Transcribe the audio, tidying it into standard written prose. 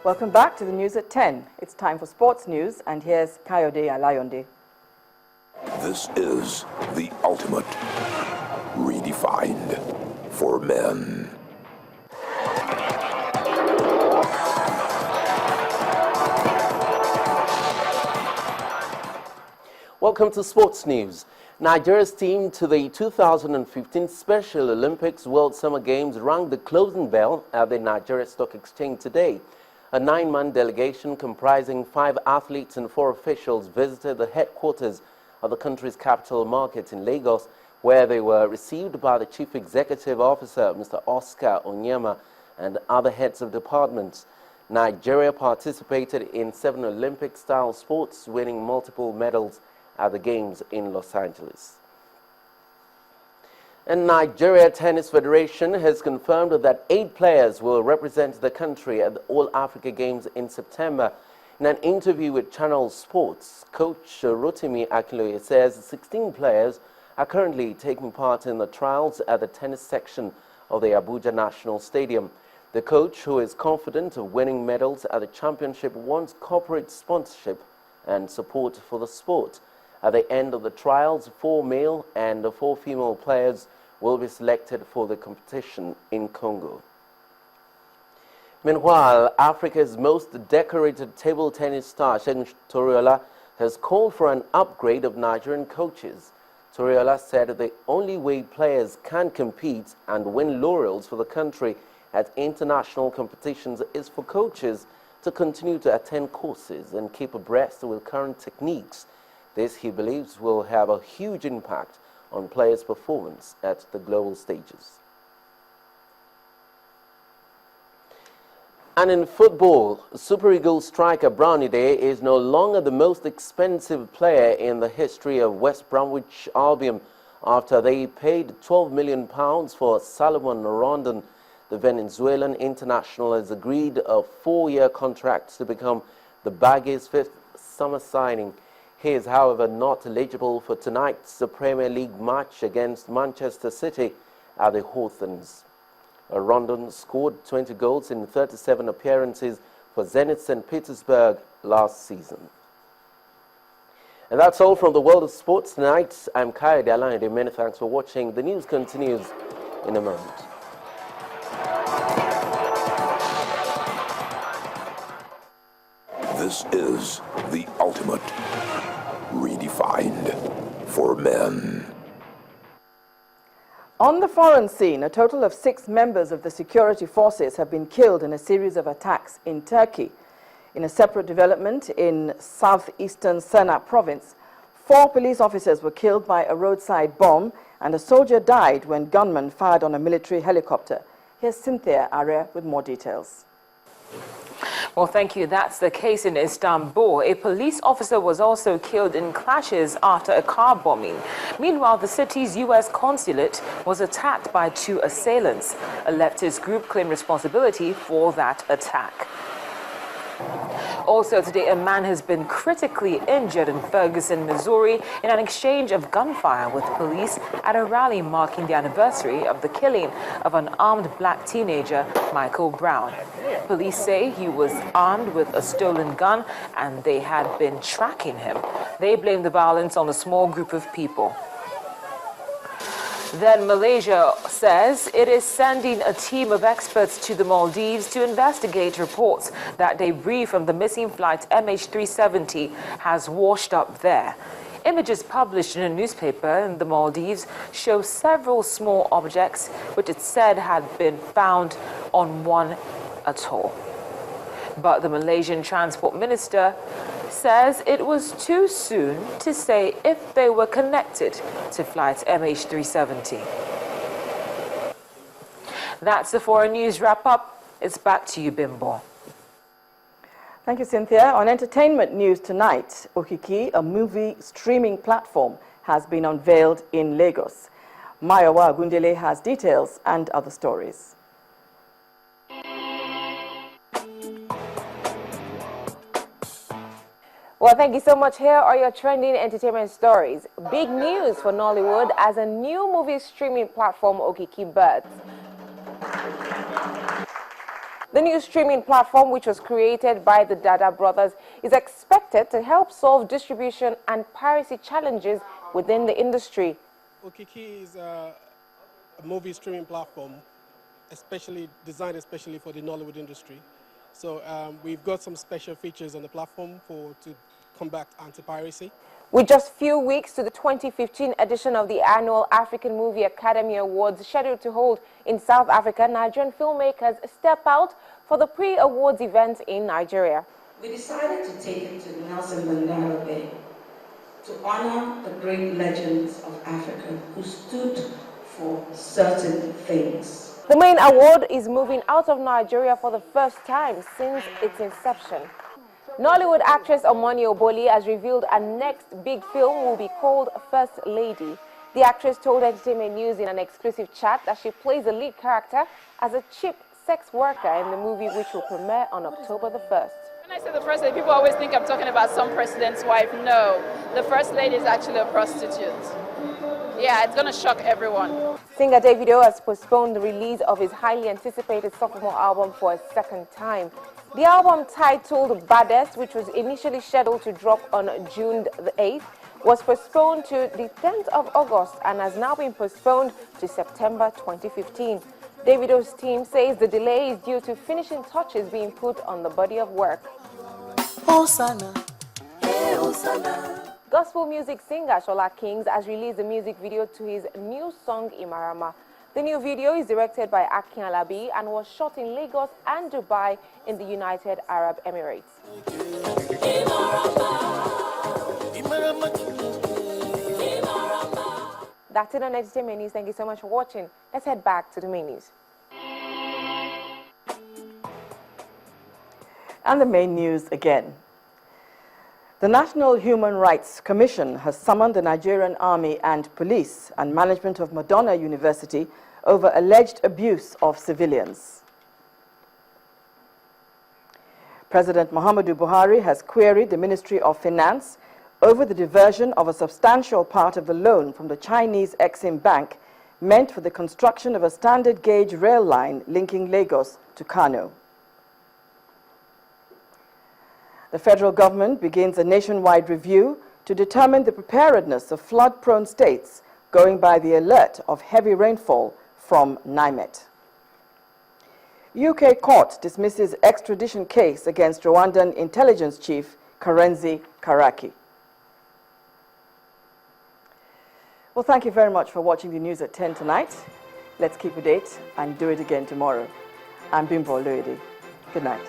Welcome back to the news at 10. It's time for sports news, and here's Kayode Alayonde. This is the ultimate redefined for men. Welcome to Sports News. Nigeria's team to the 2015 Special Olympics World Summer Games rang the closing bell at the Nigeria Stock Exchange today. A 9-man delegation comprising 5 athletes and 4 officials visited the headquarters of the country's capital market in Lagos, where they were received by the Chief Executive Officer, Mr. Oscar Onyema, and other heads of departments. Nigeria participated in 7 Olympic-style sports, winning multiple medals at the Games in Los Angeles. And Nigeria Tennis Federation has confirmed that 8 players will represent the country at the All-Africa Games in September. In an interview with Channel Sports, coach Rotimi Akinloye says 16 players are currently taking part in the trials at the tennis section of the Abuja National Stadium. The coach, who is confident of winning medals at the championship, wants corporate sponsorship and support for the sport. At the end of the trials, 4 male and 4 female players will be selected for the competition in Congo. Meanwhile, Africa's most decorated table tennis star, Segun Toriola, has called for an upgrade of Nigerian coaches. Toriola said the only way players can compete and win laurels for the country at international competitions is for coaches to continue to attend courses and keep abreast with current techniques. This, he believes, will have a huge impact on players' performance at the global stages. And in football, Super Eagles striker Brownie Day is no longer the most expensive player in the history of West Bromwich Albion after they paid £12 million for Salomon Rondon. The Venezuelan international has agreed a 4-year contract to become the Baggies' 5th summer signing. He is, however, not eligible for tonight's Premier League match against Manchester City at the Hawthorns. Rondon scored 20 goals in 37 appearances for Zenit St. Petersburg last season. And that's all from the world of sports tonight. I'm Kayode Alayonde. Many thanks for watching. The news continues in a moment. This is the ultimate redefined for men. On the foreign scene, a total of 6 members of the security forces have been killed in a series of attacks in Turkey. In a separate development in southeastern Sirnak province, 4 police officers were killed by a roadside bomb and a soldier died when gunmen fired on a military helicopter. Here's Cynthia Arya with more details. Well, thank you. That's the case in Istanbul. A police officer was also killed in clashes after a car bombing. Meanwhile, the city's U.S. consulate was attacked by 2 assailants. A leftist group claimed responsibility for that attack. Also today, a man has been critically injured in Ferguson, Missouri, in an exchange of gunfire with police at a rally marking the anniversary of the killing of an armed black teenager, Michael Brown. Police say he was armed with a stolen gun and they had been tracking him. They blame the violence on a small group of people. Then Malaysia says it is sending a team of experts to the Maldives to investigate reports that debris from the missing flight MH370 has washed up there. Images published in a newspaper in the Maldives show several small objects which it said had been found on one atoll. But the Malaysian Transport Minister says it was too soon to say if they were connected to flight MH370. That's the foreign news wrap-up. It's back to you, Bimbo. Thank you, Cynthia. On entertainment news tonight, Okiki, a movie streaming platform, has been unveiled in Lagos. Mayowa Gundele has details and other stories. Well, thank you so much. Here are your trending entertainment stories. Big news for Nollywood as a new movie streaming platform, Okiki Birds. The new streaming platform, which was created by the Dada brothers, is expected to help solve distribution and piracy challenges within the industry. Okiki is a movie streaming platform designed especially for the Nollywood industry. So we've got some special features on the platform to combat anti-piracy. With just few weeks to the 2015 edition of the annual African Movie Academy Awards scheduled to hold in South Africa, Nigerian filmmakers step out for the pre-awards event in Nigeria. We decided to take it to Nelson Mandela Bay to honor the great legends of Africa who stood for certain things. The main award is moving out of Nigeria for the first time since its inception. Nollywood actress Omoni Oboli has revealed her next big film will be called First Lady. The actress told Entertainment News in an exclusive chat that she plays the lead character as a cheap sex worker in the movie, which will premiere on October the 1st. When I say the First Lady, people always think I'm talking about some president's wife. No, the First Lady is actually a prostitute. Yeah, it's going to shock everyone. Singer Davido has postponed the release of his highly anticipated sophomore album for a second time. The album, titled Baddest, which was initially scheduled to drop on June the 8th, was postponed to the 10th of August and has now been postponed to September 2015. Davido's team says the delay is due to finishing touches being put on the body of work. Hosanna, hey, Hosanna. Gospel music singer Shola Kings has released a music video to his new song Imarama. The new video is directed by Akin Alabi and was shot in Lagos and Dubai in the United Arab Emirates. That's it on Entertainment News. Thank you so much for watching. Let's head back to the main news. And the main news again. The National Human Rights Commission has summoned the Nigerian Army and police and management of Madonna University over alleged abuse of civilians. President Muhammadu Buhari has queried the Ministry of Finance over the diversion of a substantial part of the loan from the Chinese Exim Bank meant for the construction of a standard gauge rail line linking Lagos to Kano. The federal government begins a nationwide review to determine the preparedness of flood-prone states going by the alert of heavy rainfall from NIMET. UK court dismisses extradition case against Rwandan intelligence chief Karenzi Karaki. Well, thank you very much for watching the news at 10 tonight. Let's keep a date and do it again tomorrow. I'm Bimbo Loede. Good night.